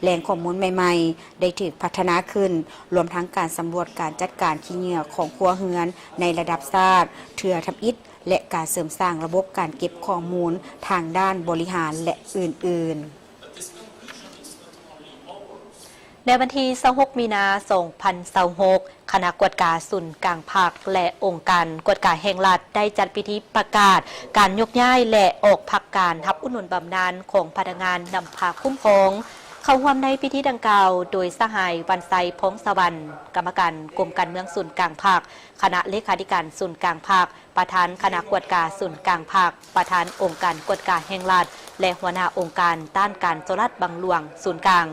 แหล่งข้อมูลใหม่ๆได้ถูกพัฒนาขึ้นรวมทั้งการสำรวจการจัดการขี้เหงื่อของครัวเรือนในระดับชาติเทื่อทำอิฐและการเสริมสร้างระบบการเก็บข้อมูลทางด้านบริหารและอื่นๆในวันที่26 มีนาคม 2026 คณะกวดการศูนย์กลางภาคและองค์การกวดการแห่งรัฐได้จัดพิธีประกาศการยกย้ายและออกพักการรับอุดหนุนบำนาญของพนักงานนำพาคุ้มครองเข้าร่วมในพิธีดังกล่าวโดยสหายวันไซพงศวรรณกรรมการกรมการเมืองศูนย์กลางภาคคณะเลขาธิการศูนย์กลางภาคประธานคณะกวดการศูนย์กลางภาคประธานองค์การกวดการแห่งรัฐและหัวหน้าองค์การต้านการโจรบางหลวงศูนย์กลาง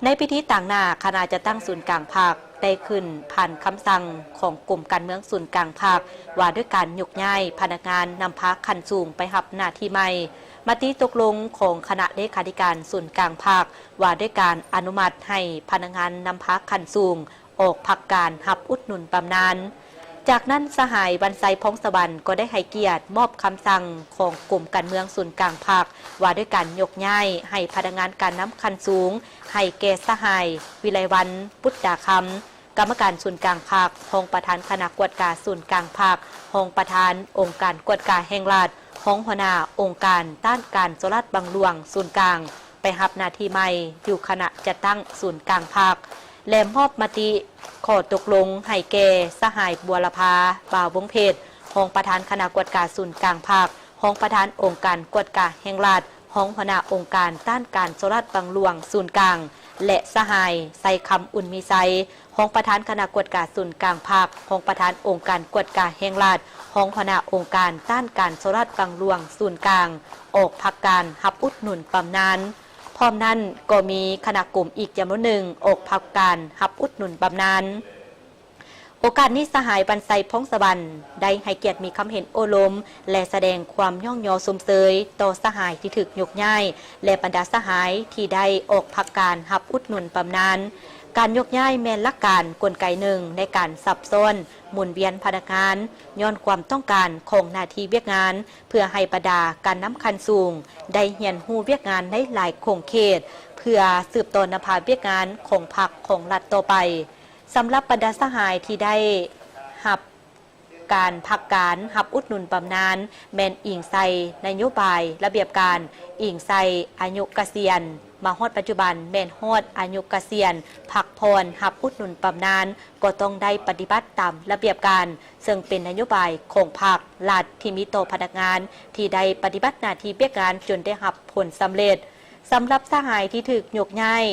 ในพิธีต่างหน้าคณะจะตั้งศูนย์กลางภาคได้ขึ้นผ่านคำสั่งของกลุ่มการเมืองศูนย์กลางภาคว่าด้วยการยกย้ายพนักงานนำพาขั้นสูงไปรับหน้าที่ใหม่มติตกลงของคณะเลขาธิการศูนย์กลางภาคว่าด้วยการอนุมัติให้พนักงานนำพาขั้นสูงออกพักการรับอุดหนุนบำนาญจากนั้นสหายวันไซพงศวรรณก็ได้ให้เกียรติมอบคำสั่งของกลุ่มการเมืองศูนย์กลางภาคว่าด้วยการยกย้ายให้พนักงานการนำขั้นสูงให้แก่สหายวิไลวรรณพุทธาคำกรรมการศูนย์กลางภาครองประธานคณะกวดการศูนย์กลางภาครองประธานองค์การกวดการแห่งรัฐรองหัวหน้าองค์การต้านการโจรบางหลวงศูนย์กลางไปรับหน้าที่ใหม่อยู่คณะจัดตั้งศูนย์กลางภาคและมอบมติขอตกลงให้แก่สหายบัวลภาบ่าววงเพชรรองประธานคณะกวดการศูนย์กลางภาครองประธานองค์การกวดการแห่งรัฐรองหัวหน้าองค์การต้านการโจรบางหลวงศูนย์กลางและสหายไซคำอุ่นมีไซรองประธานคณะกวดการศูนย์กลางภาครองประธานองค์การกวดการแห่งรัฐรองหัวหน้าองค์การต้านการโจรบางหลวงศูนย์กลางออกพักการรับอุดหนุนบำนาญพร้อมนั้นก็มีคณะกลุ่มอีกจำนวนหนึ่งออกพักการรับอุดหนุนบำนาญโอกาสนี้สหายบรรไซพงศวรรณได้ให้เกียรติมีคำเห็นโอลมและแสดงความย่องยอสมเสยต่อสหายที่ถึกยกย้ายและบรรดาสหายที่ได้ออกพักการรับอุดหนุนบำนาญการยกย้ายแมนลักการกลไกหนึ่งในการสับซ้อนหมุนเวียนพนักงานย้อนความต้องการของหน้าที่เวียกงานเพื่อให้บรรดาการน้ำคันสูงได้เหียนหูเวียกงานในหลายโครงเขตเพื่อสืบต่อนภาพเวียกงานของพรรคของรัฐต่อไปสำหรับบรรดาสหายที่ได้หับการพักการหับอุดหนุนบำนาญแมนอิงไซนโยบายระเบียบการอิงไซอายุเกษียณมาฮอดปัจจุบันแมนฮอดอายุเกษียณพักพรหับอุดหนุนบำนาญก็ต้องได้ปฏิบัติตามระเบียบการซึ่งเป็นนโยบายของภาครัฐที่มีต่อพนักงานที่ได้ปฏิบัติหน้าที่เวียกงานจนได้รับผลสำเร็จสำหรับสหายที่ถูกยกย้าย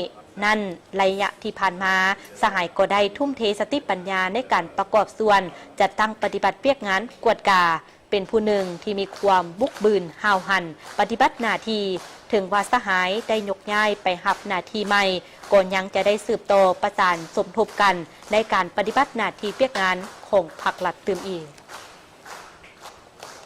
นั่นระยะที่ผ่านมาสหายก็ได้ทุ่มเทสติปัญญาในการประกอบส่วนจัดตั้งปฏิบัติเวียกงานกวดกาเป็นผู้หนึ่งที่มีความบุกบืนห้าวหันปฏิบัติหน้าที่ถึงว่าสหายได้ยกย้ายไปรับหน้าที่ใหม่ก็ยังจะได้สืบต่อประสานสมทบกันในการปฏิบัติหน้าที่เวียกงานของพรรครัฐตื่มอีก